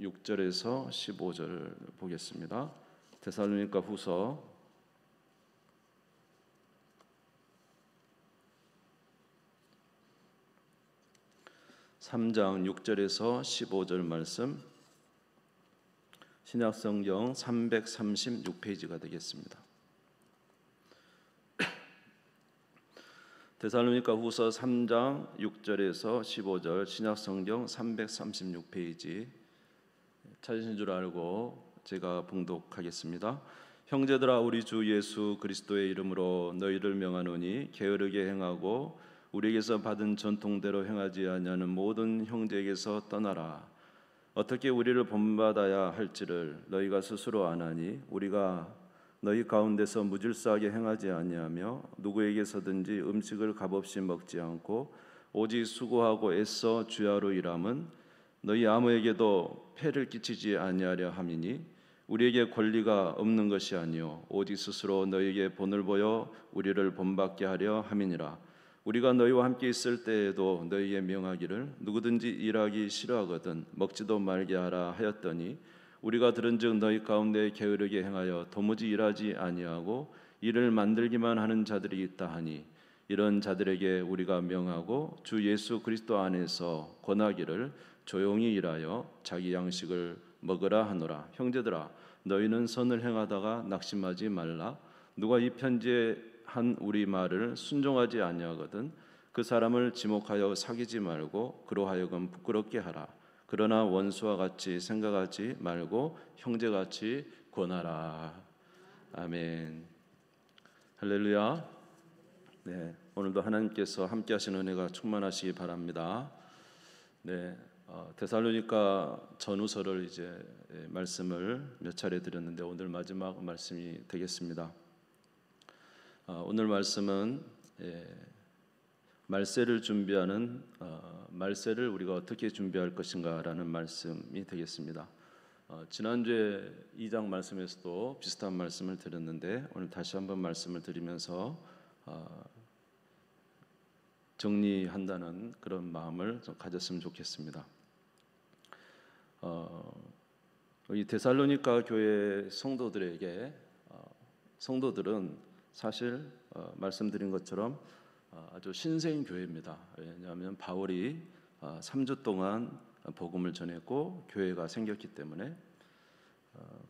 6절에서 15절 보겠습니다. 데살로니가 후서 3장 6절에서 15절 말씀, 신약성경 336페이지가 되겠습니다. 데살로니가 후서 3장 6절에서 15절, 신약성경 336페이지 찾으신 줄 알고 제가 봉독하겠습니다. 형제들아, 우리 주 예수 그리스도의 이름으로 너희를 명하노니 게으르게 행하고 우리에게서 받은 전통대로 행하지 아니하는 모든 형제에게서 떠나라. 어떻게 우리를 본받아야 할지를 너희가 스스로 아나니 우리가 너희 가운데서 무질서하게 행하지 아니하며 누구에게서든지 음식을 값없이 먹지 않고 오직 수고하고 애써 주야로 일함은 너희 아무에게도 폐를 끼치지 아니하려 함이니 우리에게 권리가 없는 것이 아니요 오직 스스로 너희에게 본을 보여 우리를 본받게 하려 함이니라. 우리가 너희와 함께 있을 때에도 너희에게 명하기를 누구든지 일하기 싫어하거든 먹지도 말게 하라 하였더니 우리가 들은즉 너희 가운데 게으르게 행하여 도무지 일하지 아니하고 일을 만들기만 하는 자들이 있다 하니 이런 자들에게 우리가 명하고 주 예수 그리스도 안에서 권하기를 조용히 일하여 자기 양식을 먹으라 하노라. 형제들아, 너희는 선을 행하다가 낙심하지 말라. 누가 이 편지에 한 우리 말을 순종하지 아니하거든 그 사람을 지목하여 사귀지 말고 그로 하여금 부끄럽게 하라. 그러나 원수와 같이 생각하지 말고 형제같이 권하라. 아멘. 할렐루야. 네, 오늘도 하나님께서 함께하시는 은혜가 충만하시기 바랍니다. 네, 데살로니가 전후서를 이제 말씀을 몇 차례 드렸는데 오늘 마지막 말씀이 되겠습니다. 오늘 말씀은 말세를 준비하는 말세를 우리가 어떻게 준비할 것인가라는 말씀이 되겠습니다. 지난주에 2장 말씀에서도 비슷한 말씀을 드렸는데 오늘 다시 한번 말씀을 드리면서 정리한다는 그런 마음을 좀 가졌으면 좋겠습니다. 이 데살로니가 교회 성도들에게 성도들은 사실 말씀드린 것처럼 아주 신생 교회입니다. 왜냐하면 바울이 3주 동안 복음을 전했고 교회가 생겼기 때문에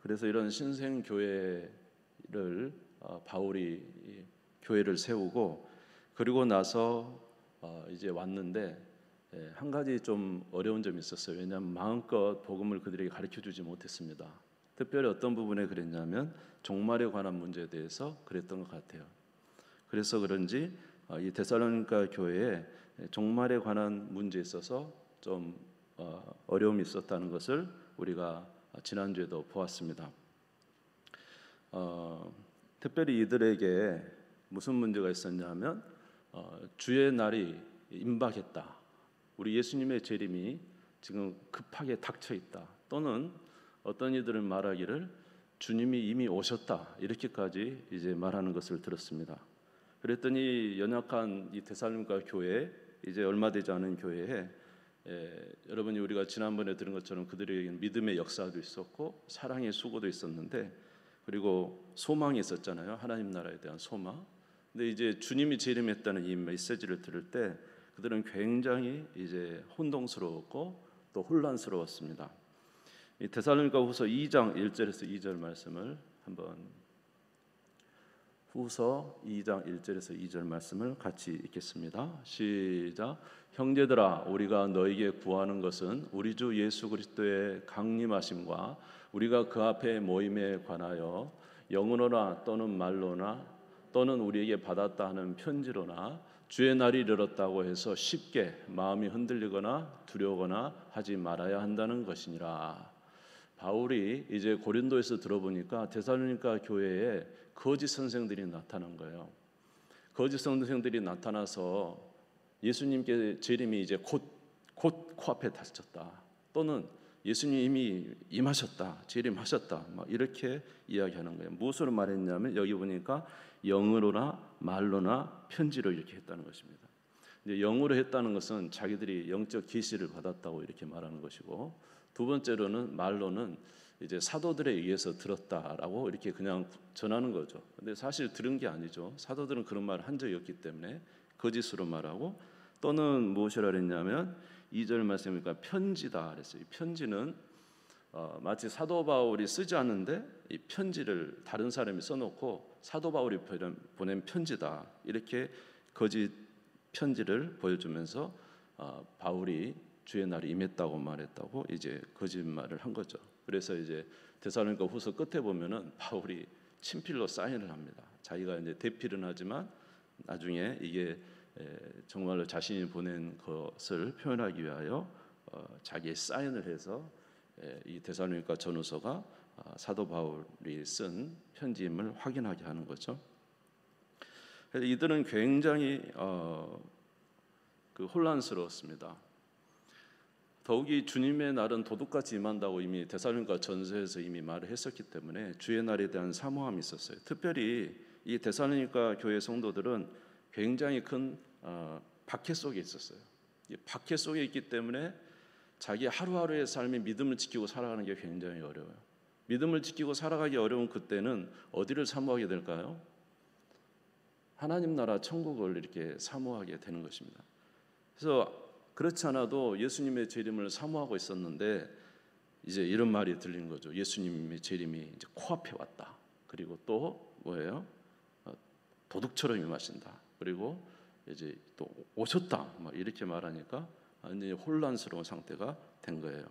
그래서 이런 신생 교회를 바울이 교회를 세우고 그리고 나서 이제 왔는데 한 가지 좀 어려운 점이 있었어요. 왜냐하면 마음껏 복음을 그들에게 가르쳐주지 못했습니다. 특별히 어떤 부분에 그랬냐면 종말에 관한 문제에 대해서 그랬던 것 같아요. 그래서 그런지 이 데살로니가 교회에 종말에 관한 문제에 있어서 좀 어려움이 있었다는 것을 우리가 지난주에도 보았습니다. 특별히 이들에게 무슨 문제가 있었냐면 주의 날이 임박했다. 우리 예수님의 재림이 지금 급하게 닥쳐 있다. 또는 어떤 이들은 말하기를 주님이 이미 오셨다. 이렇게까지 이제 말하는 것을 들었습니다. 그랬더니 연약한 이 데살로니가 교회, 이제 얼마 되지 않은 교회에 여러분이 우리가 지난번에 들은 것처럼 그들에게 믿음의 역사도 있었고 사랑의 수고도 있었는데 그리고 소망이 있었잖아요. 하나님 나라에 대한 소망. 근데 이제 주님이 재림했다는 이 메시지를 들을 때 그들은 굉장히 이제 혼동스러웠고 또 혼란스러웠습니다. 이 데살로니가후서 2장 1절에서 2절 말씀을 한번 후서 2장 1절에서 2절 말씀을 같이 읽겠습니다. 시작. 형제들아, 우리가 너에게 구하는 것은 우리 주 예수 그리스도의 강림하심과 우리가 그 앞에 모임에 관하여 영으로나 또는 말로나 또는 우리에게 받았다 하는 편지로나 주의 날이 이르렀다고 해서 쉽게 마음이 흔들리거나 두려워거나 하지 말아야 한다는 것이니라. 바울이 이제 고린도에서 들어보니까 데살로니가 교회에 거짓 선생들이 나타난 거예요. 거짓 선생들이 나타나서 예수님께 재림이 이제 곧 코앞에 닥쳤다. 또는 예수님이 이미 임하셨다, 재림하셨다, 막 이렇게 이야기하는 거예요. 무엇으로 말했냐면 여기 보니까 영으로나 말로나 편지로 이렇게 했다는 것입니다. 이제 영으로 했다는 것은 자기들이 영적 계시를 받았다고 이렇게 말하는 것이고 두 번째로는 말로는 이제 사도들에 의해서 들었다라고 이렇게 그냥 전하는 거죠. 근데 사실 들은 게 아니죠. 사도들은 그런 말을 한 적이 없기 때문에 거짓으로 말하고, 또는 무엇이라 그랬냐면 2절 말씀이니까 편지다 그랬어요. 이 편지는 마치 사도 바울이 쓰지 않는데 이 편지를 다른 사람이 써놓고 사도 바울이 보낸 편지다, 이렇게 거짓 편지를 보여주면서 바울이 주의 날이 임했다고 말했다고 이제 거짓말을 한 거죠. 그래서 이제 데살로니가 후서 끝에 보면은 바울이 친필로 사인을 합니다. 자기가 이제 대필은 하지만 나중에 이게 정말로 자신이 보낸 것을 표현하기 위하여 자기의 사인을 해서 이 데살로니가 전후서가 사도 바울이 쓴 편지임을 확인하게 하는 거죠. 그래서 이들은 굉장히 혼란스러웠습니다. 더욱이 주님의 날은 도둑같이 임한다고 이미 데살로니가 전서에서 이미 말을 했었기 때문에 주의 날에 대한 사모함이 있었어요. 특별히 이 데살로니가 교회 성도들은 굉장히 큰 박해 속에 있었어요. 이 박해 속에 있기 때문에 자기 하루하루의 삶이 믿음을 지키고 살아가는 게 굉장히 어려워요. 믿음을 지키고 살아가기 어려운 그때는 어디를 사모하게 될까요? 하나님 나라 천국을 이렇게 사모하게 되는 것입니다. 그래서 그렇지 않아도 예수님의 재림을 사모하고 있었는데 이제 이런 말이 들리는 거죠. 예수님의 재림이 이제 코앞에 왔다. 그리고 또 뭐예요? 도둑처럼 임하신다. 그리고 이제 또 오셨다. 막 이렇게 말하니까 완전히 혼란스러운 상태가 된 거예요.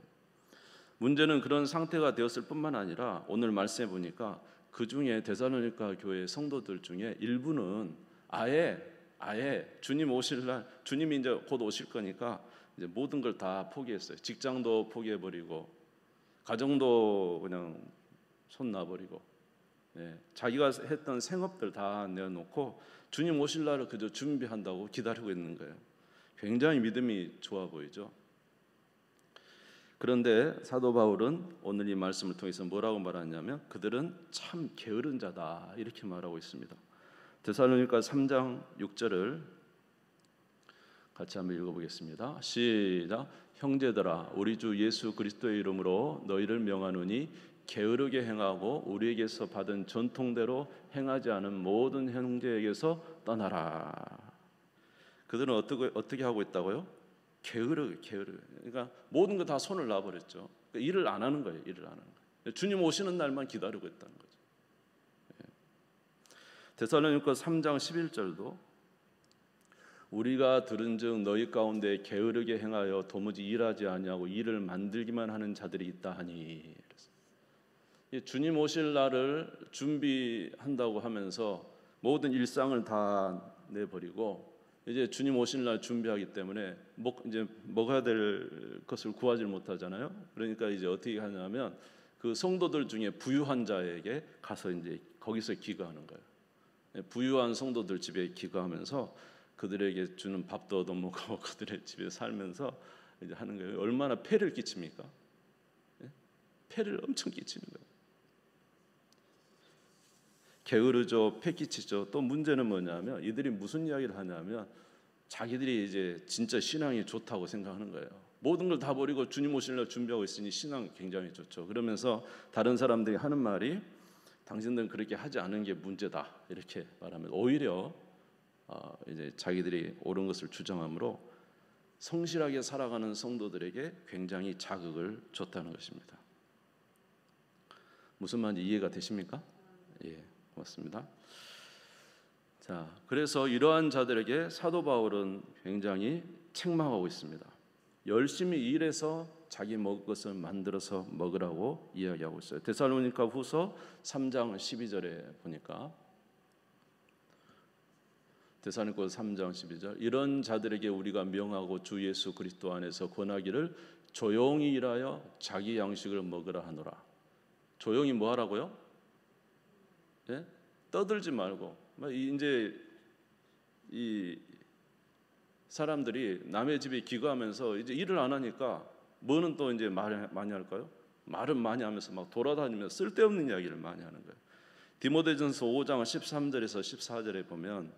문제는 그런 상태가 되었을 뿐만 아니라 오늘 말씀해 보니까 그 중에 데살로니가 교회 성도들 중에 일부는 아예 주님 오실 날, 주님이 이제 곧 오실 거니까 이제 모든 걸 다 포기했어요. 직장도 포기해버리고 가정도 그냥 손 놔버리고 자기가 했던 생업들 다 내어놓고 주님 오실 날을 그저 준비한다고 기다리고 있는 거예요. 굉장히 믿음이 좋아 보이죠. 그런데 사도 바울은 오늘 이 말씀을 통해서 뭐라고 말하냐면 그들은 참 게으른 자다 이렇게 말하고 있습니다. 데살로니가 3장 6절을 같이 한번 읽어보겠습니다. 시작. 형제들아 우리 주 예수 그리스도의 이름으로 너희를 명하노니 게으르게 행하고 우리에게서 받은 전통대로 행하지 않은 모든 형제에게서 떠나라. 그들은 어떻게 하고 있다고요? 게으르. 그러니까 모든 거 다 손을 놔버렸죠. 그러니까 일을 안 하는 거예요. 주님 오시는 날만 기다리고 있다는 거죠. 데살로니가 3장 11절도 우리가 들은즉 너희 가운데 게으르게 행하여 도무지 일하지 아니하고 일을 만들기만 하는 자들이 있다 하니. 주님 오실 날을 준비한다고 하면서 모든 일상을 다 내버리고 이제 주님 오실 날 준비하기 때문에 이제 먹어야 될 것을 구하지 못하잖아요. 그러니까 이제 어떻게 하냐면 그 성도들 중에 부유한 자에게 가서 이제 거기서 기거하는 거예요. 부유한 성도들 집에 기거하면서 그들에게 주는 밥도 얻어먹고 그들의 집에 살면서 이제 하는 거예요. 얼마나 폐를 끼칩니까? 폐를 엄청 끼치는 거예요. 게으르죠, 폐 끼치죠. 또 문제는 뭐냐면 이들이 무슨 이야기를 하냐면 자기들이 이제 진짜 신앙이 좋다고 생각하는 거예요. 모든 걸 다 버리고 주님 오실 날 준비하고 있으니 신앙 굉장히 좋죠. 그러면서 다른 사람들이 하는 말이 당신들은 그렇게 하지 않은 게 문제다 이렇게 말하면 오히려 이제 자기들이 옳은 것을 주장함으로 성실하게 살아가는 성도들에게 굉장히 자극을 줬다는 것입니다. 무슨 말인지 이해가 되십니까? 예, 고맙습니다. 자, 그래서 이러한 자들에게 사도 바울은 굉장히 책망하고 있습니다. 열심히 일해서 자기 먹을 것을 만들어서 먹으라고 이야기하고 있어요. 데살로니가 후서 3장 12절에 보니까 데살로니가 3장 12절 이런 자들에게 우리가 명하고 주 예수 그리스도 안에서 권하기를 조용히 일하여 자기 양식을 먹으라 하노라. 조용히 뭐 하라고요? 예? 떠들지 말고 이제 이 사람들이 남의 집에 기거하면서 이제 일을 안 하니까 뭐는 또 이제 말 많이 할까요? 말은 많이 하면서 막 돌아다니면서 쓸데없는 이야기를 많이 하는 거예요. 디모데전서 5장 13절에서 14절에 보면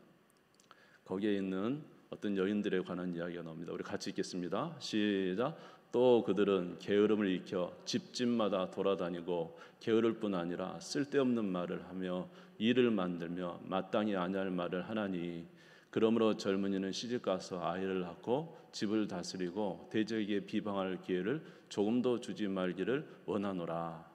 거기에 있는 어떤 여인들에 관한 이야기가 나옵니다. 우리 같이 읽겠습니다. 시작. 또 그들은 게으름을 익혀 집집마다 돌아다니고 게으를 뿐 아니라 쓸데없는 말을 하며 일을 만들며 마땅히 아니할 말을 하나니 그러므로 젊은이는 시집가서 아이를 낳고 집을 다스리고 대적에게 비방할 기회를 조금도 주지 말기를 원하노라.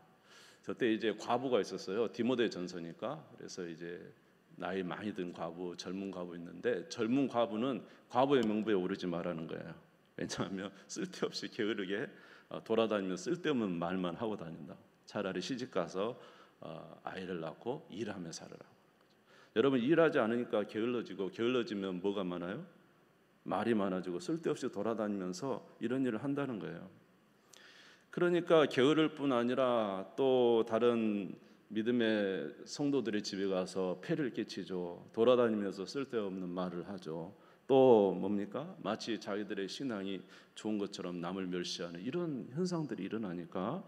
저때 이제 과부가 있었어요. 디모데 전서니까. 그래서 이제 나이 많이 든 과부, 젊은 과부 있는데 젊은 과부는 과부의 명부에 오르지 말라는 거예요. 왜냐하면 쓸데없이 게으르게 돌아다니면 쓸데없는 말만 하고 다닌다. 차라리 시집가서 아이를 낳고 일하며 살아라. 여러분 일하지 않으니까 게을러지고 게을러지면 뭐가 많아요? 말이 많아지고 쓸데없이 돌아다니면서 이런 일을 한다는 거예요. 그러니까 게으를 뿐 아니라 또 다른 믿음의 성도들의 집에 가서 폐를 끼치죠. 돌아다니면서 쓸데없는 말을 하죠. 또 뭡니까? 마치 자기들의 신앙이 좋은 것처럼 남을 멸시하는 이런 현상들이 일어나니까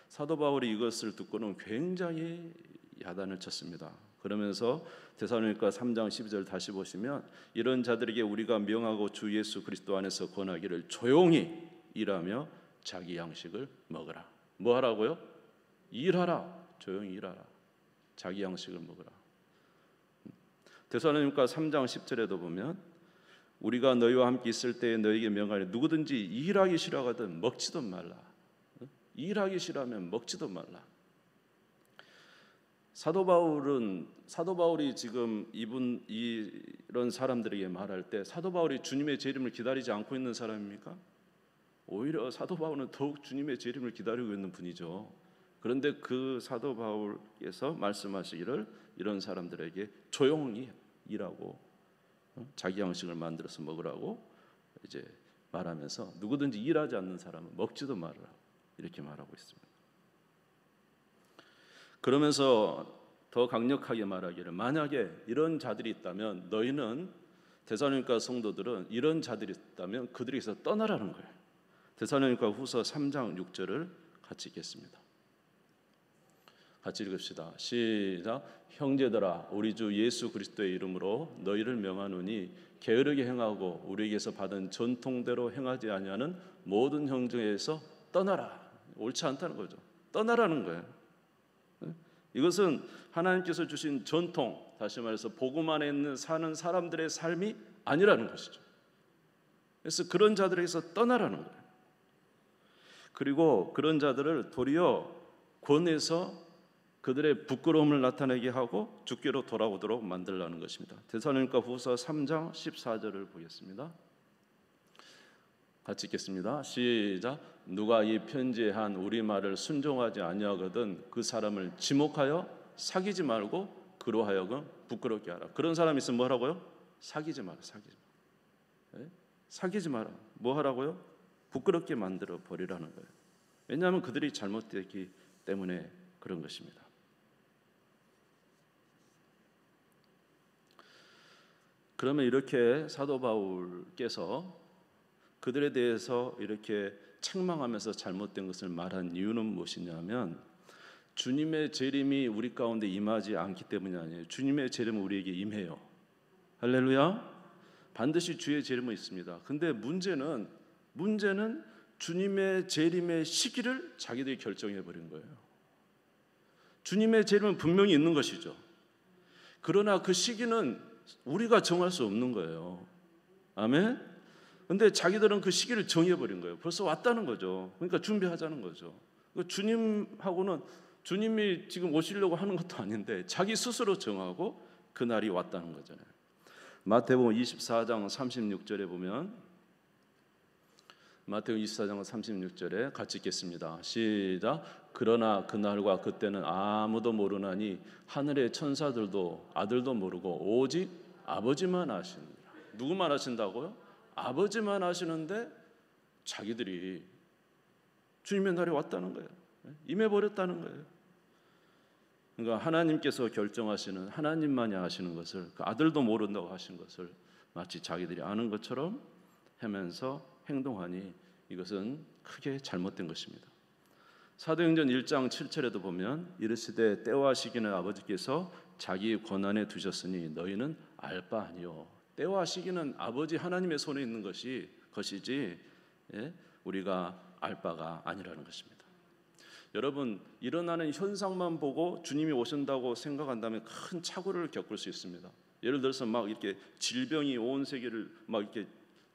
사도 바울이 이것을 듣고는 굉장히 야단을 쳤습니다. 그러면서 데살로니가 3장 12절 다시 보시면 이런 자들에게 우리가 명하고 주 예수 그리스도 안에서 권하기를 조용히 일하며 자기 양식을 먹으라. 뭐 하라고요? 일하라. 조용히 일하라. 자기 양식을 먹으라. 데살로니가 3장 10절에도 보면 우리가 너희와 함께 있을 때에 너희에게 명하니 누구든지 일하기 싫어하거든 먹지도 말라. 일하기 싫어하면 먹지도 말라. 사도 바울이 지금 이런 사람들에게 말할 때 사도 바울이 주님의 재림을 기다리지 않고 있는 사람입니까? 오히려 사도 바울은 더욱 주님의 재림을 기다리고 있는 분이죠. 그런데 그 사도 바울께서 말씀하시기를 이런 사람들에게 조용히 일하고 자기 양식을 만들어서 먹으라고 이제 말하면서 누구든지 일하지 않는 사람은 먹지도 말으라 이렇게 말하고 있습니다. 그러면서 더 강력하게 말하기를 만약에 이런 자들이 있다면 너희는 데살로니가 성도들은 이런 자들이 있다면 그들에게서 떠나라는 거예요. 데살로니가 후서 3장 6절을 같이 읽겠습니다. 같이 읽읍시다. 시작. 형제들아 우리 주 예수 그리스도의 이름으로 너희를 명하노니 게으르게 행하고 우리에게서 받은 전통대로 행하지 아니하는 모든 형제에서 떠나라. 옳지 않다는 거죠. 떠나라는 거예요. 이것은 하나님께서 주신 전통, 다시 말해서 복음 안에 있는 사는 사람들의 삶이 아니라는 것이죠. 그래서 그런 자들에게서 떠나라는 거예요. 그리고 그런 자들을 도리어 권해서 그들의 부끄러움을 나타내게 하고 주께로 돌아오도록 만들라는 것입니다. 데살로니가 후서 3장 14절을 보겠습니다. 같이 읽겠습니다. 시작. 누가 이 편지에 한 우리 말을 순종하지 아니하거든 그 사람을 지목하여 사귀지 말고 그로 하여금 부끄럽게 하라. 그런 사람이 있으면 뭐 하라고요? 사귀지 마라. 사귀지 마라. 뭐 하라고요? 부끄럽게 만들어 버리라는 거예요. 왜냐하면 그들이 잘못됐기 때문에 그런 것입니다. 그러면 이렇게 사도 바울께서 그들에 대해서 이렇게 책망하면서 잘못된 것을 말한 이유는 무엇이냐면 주님의 재림이 우리 가운데 임하지 않기 때문이 아니에요. 주님의 재림은 우리에게 임해요. 할렐루야. 반드시 주의 재림은 있습니다. 근데 문제는 주님의 재림의 시기를 자기들이 결정해 버린 거예요. 주님의 재림은 분명히 있는 것이죠. 그러나 그 시기는 우리가 정할 수 없는 거예요. 아멘. 근데 자기들은 그 시기를 정해버린 거예요. 벌써 왔다는 거죠. 그러니까 준비하자는 거죠. 주님하고는 주님이 지금 오시려고 하는 것도 아닌데 자기 스스로 정하고 그 날이 왔다는 거잖아요. 마태복음 24장 36절에 보면 마태복음 24장 36절에 같이 읽겠습니다. 시작. 그러나 그날과 그때는 아무도 모르나니 하늘의 천사들도 아들도 모르고 오직 아버지만 아시느니라. 누구만 아신다고요? 아버지만 아시는데 자기들이 주님의 날이 왔다는 거예요. 임해버렸다는 거예요. 그러니까 하나님께서 결정하시는 하나님만이 아시는 것을 그 아들도 모른다고 하신 것을 마치 자기들이 아는 것처럼 하면서 행동하니 이것은 크게 잘못된 것입니다. 사도행전 1장 7절에도 보면 이르시되 때와 시기는 아버지께서 자기 권한에 두셨으니 너희는 알 바 아니요. 때와 시기는 아버지 하나님의 손에 있는 것이지 우리가 알 바가 아니라는 것입니다. 여러분, 일어나는 현상만 보고 주님이 오신다고 생각한다면 큰 착오를 겪을 수 있습니다. 예를 들어서 막 이렇게 질병이 온 세계를 막 이렇게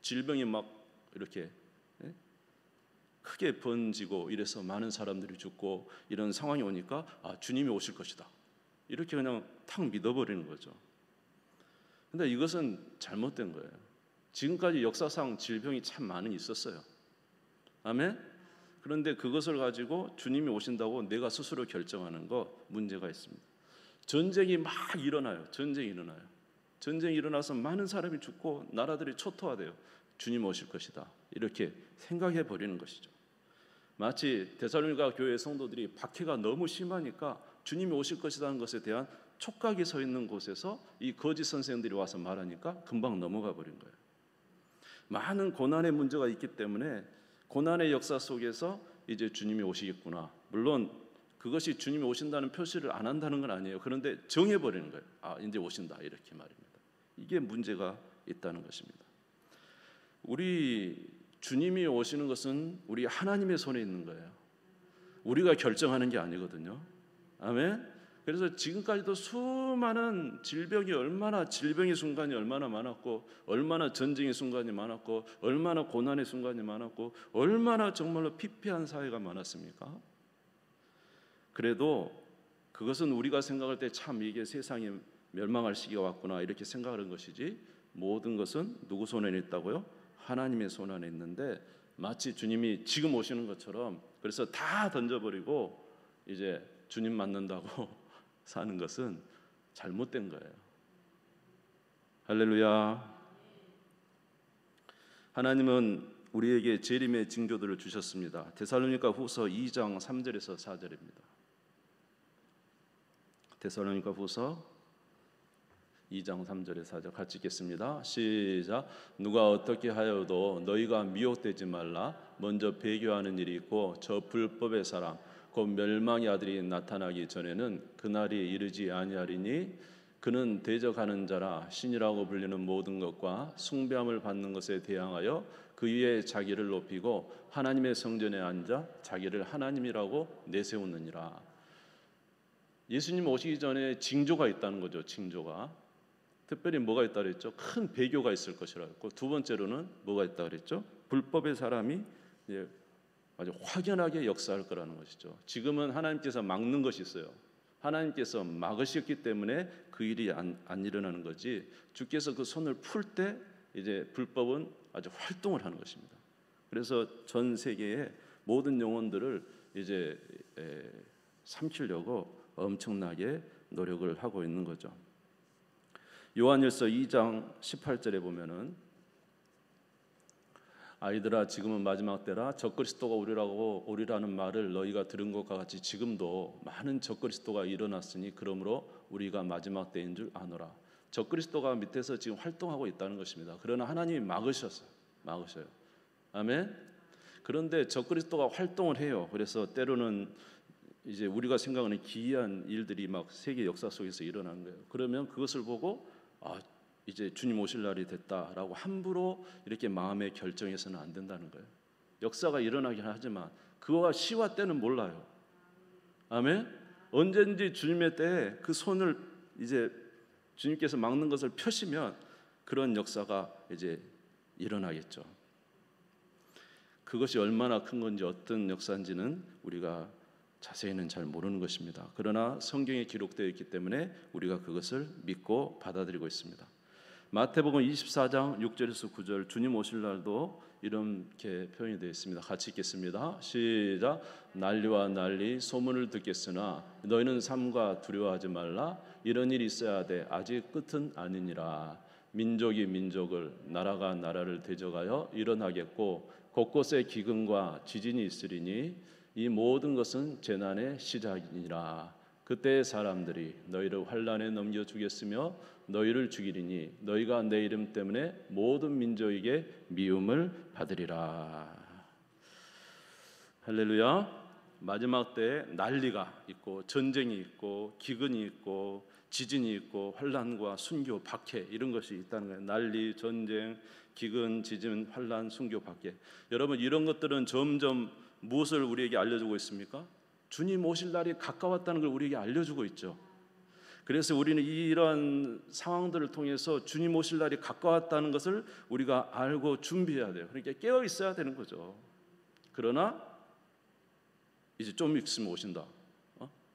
질병이 막 이렇게 크게 번지고 이래서 많은 사람들이 죽고 이런 상황이 오니까 주님이 오실 것이다, 이렇게 그냥 탁 믿어버리는 거죠. 근데 이것은 잘못된 거예요. 지금까지 역사상 질병이 참 많이 있었어요. 아멘. 그런데 그것을 가지고 주님이 오신다고 내가 스스로 결정하는 거 문제가 있습니다. 전쟁이 막 일어나요. 전쟁이 일어나서 많은 사람이 죽고 나라들이 초토화돼요. 주님 오실 것이다, 이렇게 생각해 버리는 것이죠. 마치 데살로니가 교회 성도들이 박해가 너무 심하니까 주님이 오실 것이라는 것에 대한 촉각이 서 있는 곳에서 이 거짓 선생들이 와서 말하니까 금방 넘어가 버린 거예요. 많은 고난의 문제가 있기 때문에 고난의 역사 속에서 이제 주님이 오시겠구나, 물론 그것이 주님이 오신다는 표시를 안 한다는 건 아니에요. 그런데 정해버리는 거예요. 이제 오신다, 이렇게 말입니다. 이게 문제가 있다는 것입니다. 우리 주님이 오시는 것은 우리 하나님의 손에 있는 거예요. 우리가 결정하는 게 아니거든요. 아멘. 그래서 지금까지도 수많은 질병의 순간이 얼마나 많았고, 얼마나 전쟁의 순간이 많았고, 얼마나 고난의 순간이 많았고, 얼마나 정말로 피폐한 사회가 많았습니까? 그래도 그것은 우리가 생각할 때 참 이게 세상이 멸망할 시기가 왔구나, 이렇게 생각하는 것이지, 모든 것은 누구 손에 있다고요? 하나님의 손 안에 있는데, 마치 주님이 지금 오시는 것처럼 그래서 다 던져버리고 이제 주님 만난다고 사는 것은 잘못된 거예요. 할렐루야. 하나님은 우리에게 재림의 징조들을 주셨습니다. 데살로니가 후서 2장 3절에서 4절입니다. 데살로니가 후서 2장 3절에 4절 같이 읽겠습니다. 시작. 누가 어떻게 하여도 너희가 미혹되지 말라. 먼저 배교하는 일이 있고 저 불법의 사람 곧 멸망의 아들이 나타나기 전에는 그날이 이르지 아니하리니 그는 대적하는 자라 신이라고 불리는 모든 것과 숭배함을 받는 것에 대항하여 그 위에 자기를 높이고 하나님의 성전에 앉아 자기를 하나님이라고 내세우느니라. 예수님 오시기 전에 징조가 있다는 거죠. 징조가. 특별히 뭐가 있다 그랬죠? 큰 배교가 있을 것이라 했고, 두 번째로는 뭐가 있다 그랬죠? 불법의 사람이 아주 확연하게 역사할 거라는 것이죠. 지금은 하나님께서 막는 것이 있어요. 하나님께서 막으셨기 때문에 그 일이 안 일어나는 거지, 주께서 그 손을 풀 때 이제 불법은 아주 활동을 하는 것입니다. 그래서 전 세계의 모든 영혼들을 이제 삼키려고 엄청나게 노력을 하고 있는 거죠. 요한일서 2장 18절에 보면은 아이들아 지금은 마지막 때라 적그리스도가 오리라는 말을 너희가 들은 것과 같이 지금도 많은 적그리스도가 일어났으니 그러므로 우리가 마지막 때인 줄 아노라. 적그리스도가 밑에서 지금 활동하고 있다는 것입니다. 그러나 하나님이 막으셔요. 아멘. 그런데 적그리스도가 활동을 해요. 그래서 때로는 이제 우리가 생각하는 기이한 일들이 막 세계 역사 속에서 일어나는 거예요. 그러면 그것을 보고 이제 주님 오실 날이 됐다라고 함부로 이렇게 마음에 결정해서는 안 된다는 거예요. 역사가 일어나긴 하지만 그와 시와 때는 몰라요. 아멘. 언제든지 주님의 때에 그 손을 이제 주님께서 막는 것을 펴시면 그런 역사가 이제 일어나겠죠. 그것이 얼마나 큰 건지 어떤 역사인지는 우리가 자세히는 잘 모르는 것입니다. 그러나 성경에 기록되어 있기 때문에 우리가 그것을 믿고 받아들이고 있습니다. 마태복음 24장 6절에서 9절 주님 오실 날도 이렇게 표현이 되어 있습니다. 같이 읽겠습니다. 시작. 난리와 난리 소문을 듣겠으나 너희는 삼가 두려워하지 말라. 이런 일이 있어야 돼. 아직 끝은 아니니라. 민족이 민족을 나라가 나라를 대적하여 일어나겠고 곳곳에 기근과 지진이 있으리니 이 모든 것은 재난의 시작이니라. 그때 사람들이 너희를 환난에 넘겨 주겠으며 너희를 죽이리니 너희가 내 이름 때문에 모든 민족에게 미움을 받으리라. 할렐루야. 마지막 때에 난리가 있고 전쟁이 있고 기근이 있고 지진이 있고 환란과 순교, 박해 이런 것이 있다는 거예요. 난리, 전쟁, 기근, 지진, 환란, 순교, 박해. 여러분 이런 것들은 점점 무엇을 우리에게 알려주고 있습니까? 주님 오실 날이 가까웠다는 걸 우리에게 알려주고 있죠. 그래서 우리는 이러한 상황들을 통해서 주님 오실 날이 가까웠다는 것을 우리가 알고 준비해야 돼요. 그러니까 깨어 있어야 되는 거죠. 그러나 이제 좀 있으면 오신다.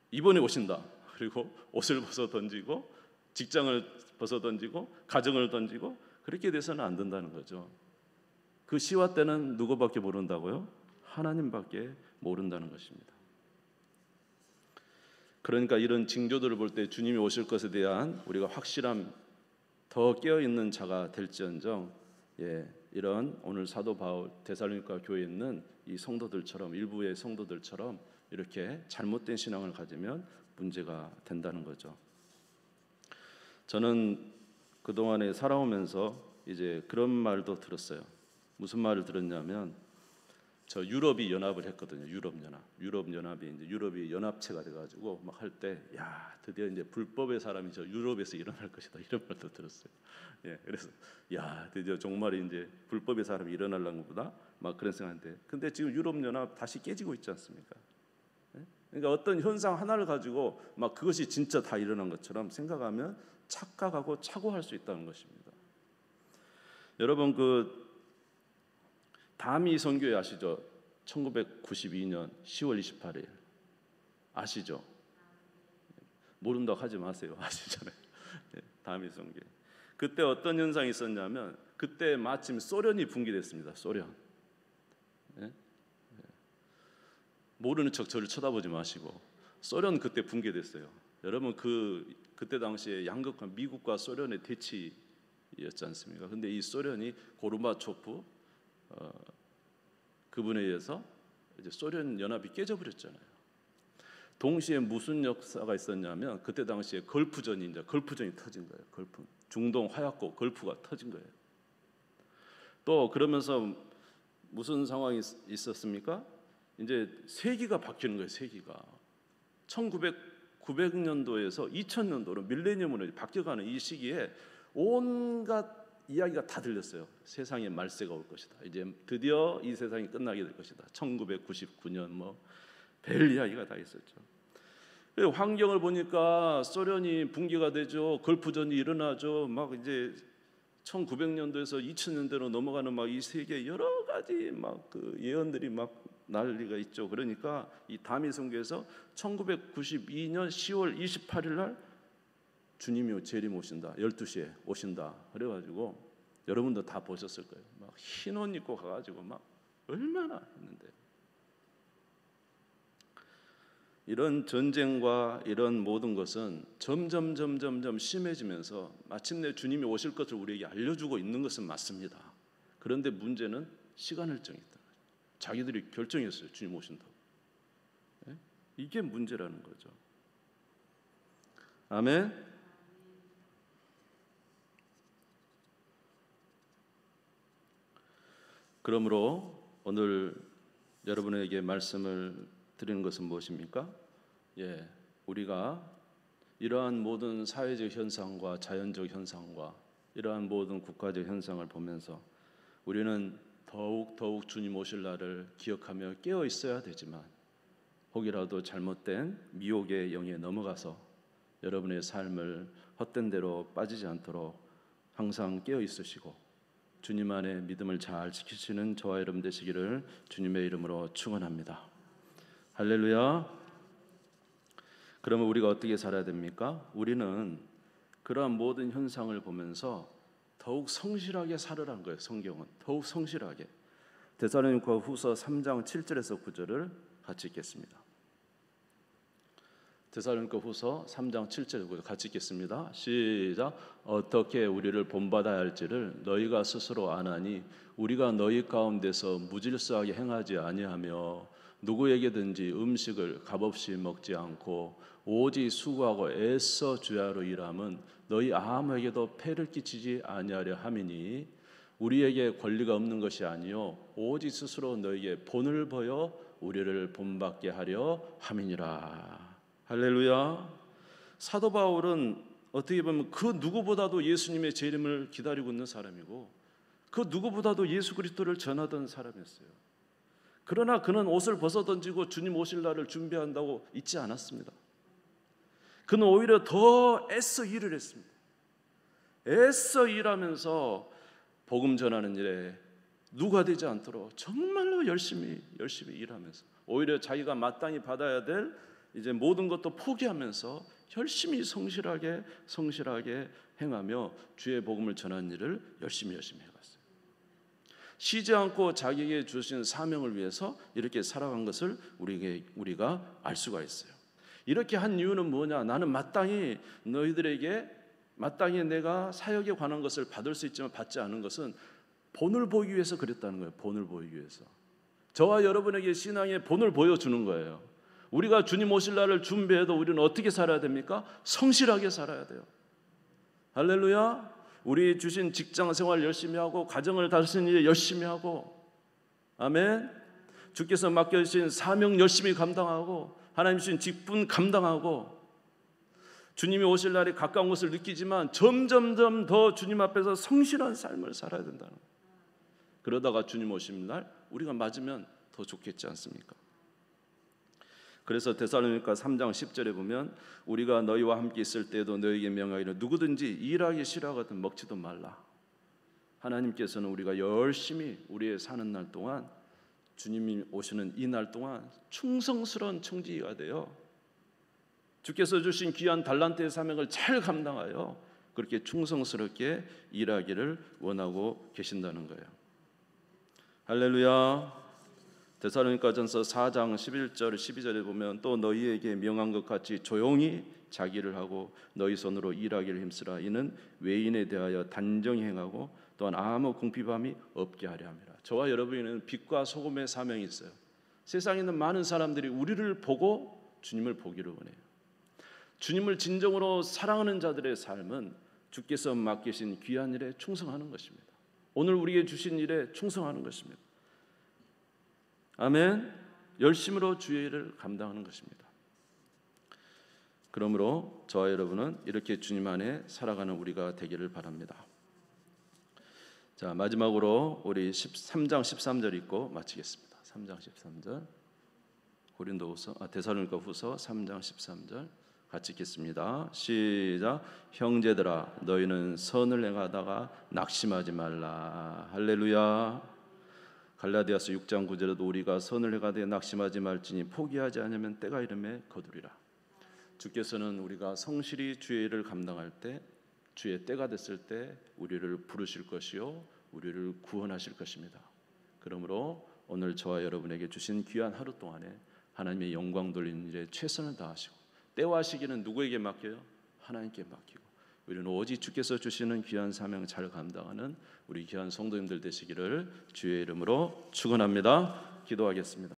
이번에 오신다. 그리고 옷을 벗어 던지고 직장을 벗어 던지고 가정을 던지고 그렇게 돼서는 안 된다는 거죠. 그 시와 때는 누구밖에 모른다고요? 하나님밖에 모른다는 것입니다. 그러니까 이런 징조들을 볼 때 주님이 오실 것에 대한 우리가 확실함, 더 깨어있는 자가 될지언정, 이런 오늘 사도 바울 데살로니가 교회에 있는 이 성도들처럼, 일부의 성도들처럼 이렇게 잘못된 신앙을 가지면 문제가 된다는 거죠. 저는 그동안에 살아오면서 이제 그런 말도 들었어요. 무슨 말을 들었냐면, 저 유럽이 연합을 했거든요. 유럽연합이 이제 유럽이 연합체가 돼가지고 막 할 때, 야 드디어 이제 불법의 사람이 저 유럽에서 일어날 것이다 이런 말도 들었어요. 그래서 야 드디어 종말이 이제 불법의 사람이 일어나려는 것보다 막 그런 생각인데, 근데 지금 유럽연합 다시 깨지고 있지 않습니까? 그러니까 어떤 현상 하나를 가지고 막 그것이 진짜 다 일어난 것처럼 생각하면 착각하고 착오할 수 있다는 것입니다. 여러분 그 다미 선교회 아시죠? 1992년 10월 28일 아시죠? 모른다고 하지 마세요. 아시잖아요. 다미 선교회. 그때 어떤 현상이 있었냐면, 그때 마침 소련이 붕괴됐습니다. 소련. 모르는 척 저를 쳐다보지 마시고, 소련 그때 붕괴됐어요. 여러분 그때 당시에 양극화, 미국과 소련의 대치였지 않습니까? 근데 이 소련이 고르바초프 그분에 의해서 이제 소련 연합이 깨져버렸잖아요. 동시에 무슨 역사가 있었냐면, 그때 당시에 걸프전이 터진 거예요. 중동 화약고 걸프가 터진 거예요. 또 그러면서 무슨 상황이 있었습니까? 이제 세기가 바뀌는 거예요. 세기가 1900년도에서 2000년도로 밀레니엄으로 바뀌어가는 이 시기에 온갖 이야기가 다 들렸어요. 세상에 말세가 올 것이다. 이제 드디어 이 세상이 끝나게 될 것이다. 1999년 뭐 별 이야기가 다 있었죠. 환경을 보니까 소련이 붕괴가 되죠. 걸프전이 일어나죠. 막 이제 1900년도에서 2000년대로 넘어가는 막 이 세계 여러 가지 막 그 예언들이 막 난리가 있죠. 그러니까 이 다미 선교에서 1992년 10월 28일 날 주님이 재림 오신다. 12시에 오신다. 그래가지고 여러분도 다 보셨을 거예요. 막 흰 옷 입고 가가지고 막 얼마나 했는데, 이런 전쟁과 이런 모든 것은 점점 심해지면서 마침내 주님이 오실 것을 우리에게 알려주고 있는 것은 맞습니다. 그런데 문제는 시간을 정했다. 자기들이 결정했어요. 주님 오신다고. 이게 문제라는 거죠. 아멘. 그러므로 오늘 여러분에게 말씀을 드리는 것은 무엇입니까? 우리가 이러한 모든 사회적 현상과 자연적 현상과 이러한 모든 국가적 현상을 보면서 우리는 더욱 주님 오실 날을 기억하며 깨어 있어야 되지만, 혹이라도 잘못된 미혹의 영에 넘어가서 여러분의 삶을 헛된 대로 빠지지 않도록 항상 깨어 있으시고 주님 안에 믿음을 잘 지키시는 저와 여러분 되시기를 주님의 이름으로 축원합니다. 할렐루야. 그러면 우리가 어떻게 살아야 됩니까? 우리는 그러한 모든 현상을 보면서 더욱 성실하게 살으라는 거예요. 성경은 더욱 성실하게. 데살로니가 후서 3장 7절에서 9절을 같이 읽겠습니다. 데살로니가 후서 3장 7절 9절 같이 읽겠습니다. 시작. 어떻게 우리를 본받아야 할지를 너희가 스스로 아나니 우리가 너희 가운데서 무질서하게 행하지 아니하며 누구에게든지 음식을 값없이 먹지 않고 오직 수고하고 애써 주야로 일함은 너희 아무에게도 폐를 끼치지 아니하려 함이니 우리에게 권리가 없는 것이 아니요 오직 스스로 너희에게 본을 보여 우리를 본받게 하려 함이니라. 할렐루야. 사도 바울은 어떻게 보면 그 누구보다도 예수님의 재림을 기다리고 있는 사람이고 그 누구보다도 예수 그리스도를 전하던 사람이었어요. 그러나 그는 옷을 벗어던지고 주님 오실 날을 준비한다고 잊지 않았습니다. 그는 오히려 더 애써 일을 했습니다. 애써 일하면서 복음 전하는 일에 누가 되지 않도록 정말로 열심히 일하면서 오히려 자기가 마땅히 받아야 될 이제 모든 것도 포기하면서 열심히 성실하게 행하며 주의 복음을 전하는 일을 열심히 해갔어요. 쉬지 않고 자기에게 주신 사명을 위해서 이렇게 살아간 것을 우리가 알 수가 있어요. 이렇게 한 이유는 뭐냐? 나는 마땅히 내가 사역에 관한 것을 받을 수 있지만 받지 않은 것은 본을 보이기 위해서 그랬다는 거예요. 본을 보이기 위해서. 저와 여러분에게 신앙의 본을 보여주는 거예요. 우리가 주님 오실 날을 준비해도 우리는 어떻게 살아야 됩니까? 성실하게 살아야 돼요. 할렐루야. 우리 주신 직장 생활 열심히 하고 가정을 다스리는 일 열심히 하고, 아멘. 주께서 맡겨주신 사명 열심히 감당하고 하나님 주신 직분 감당하고 주님이 오실 날이 가까운 것을 느끼지만 점점 더 주님 앞에서 성실한 삶을 살아야 된다는 거예요. 그러다가 주님 오실 날 우리가 맞으면 더 좋겠지 않습니까? 그래서 데살로니가 3장 10절에 보면 우리가 너희와 함께 있을 때도 너희에게 명하기를 누구든지 일하기 싫어하거든 먹지도 말라. 하나님께서는 우리가 열심히 우리의 사는 날 동안 주님이 오시는 이 날 동안 충성스러운 청지기가 되어 주께서 주신 귀한 달란트의 사명을 잘 감당하여 그렇게 충성스럽게 일하기를 원하고 계신다는 거예요. 할렐루야. 데살로니가전서 4장 11절 12절에 보면 또 너희에게 명한 것 같이 조용히 자기를 하고 너희 손으로 일하기를 힘쓰라. 이는 외인에 대하여 단정히 행하고 또한 아무 궁핍함이 없게 하려 함이라. 저와 여러분에게는 빛과 소금의 사명이 있어요. 세상에 있는 많은 사람들이 우리를 보고 주님을 보기를 원해요. 주님을 진정으로 사랑하는 자들의 삶은 주께서 맡기신 귀한 일에 충성하는 것입니다. 오늘 우리에게 주신 일에 충성하는 것입니다. 아멘. 열심으로 주의 일을 감당하는 것입니다. 그러므로 저와 여러분은 이렇게 주님 안에 살아가는 우리가 되기를 바랍니다. 자, 마지막으로 우리 3장 13절 읽고 마치겠습니다. 3장 13절 데살로니가후서 3장 13절 같이 읽겠습니다. 시작. 형제들아 너희는 선을 행하다가 낙심하지 말라. 할렐루야. 갈라디아서 6장 9절에도 우리가 선을 행하되 낙심하지 말지니 포기하지 않으면 때가 이르매 거두리라. 주께서는 우리가 성실히 주의 일을 감당할 때 주의 때가 됐을 때 우리를 부르실 것이요 우리를 구원하실 것입니다. 그러므로 오늘 저와 여러분에게 주신 귀한 하루 동안에 하나님의 영광 돌리는 일에 최선을 다하시고 때와 시기는 누구에게 맡겨요? 하나님께 맡기고 우리는 오직 주께서 주시는 귀한 사명 잘 감당하는 우리 귀한 성도님들 되시기를 주의 이름으로 축원합니다. 기도하겠습니다.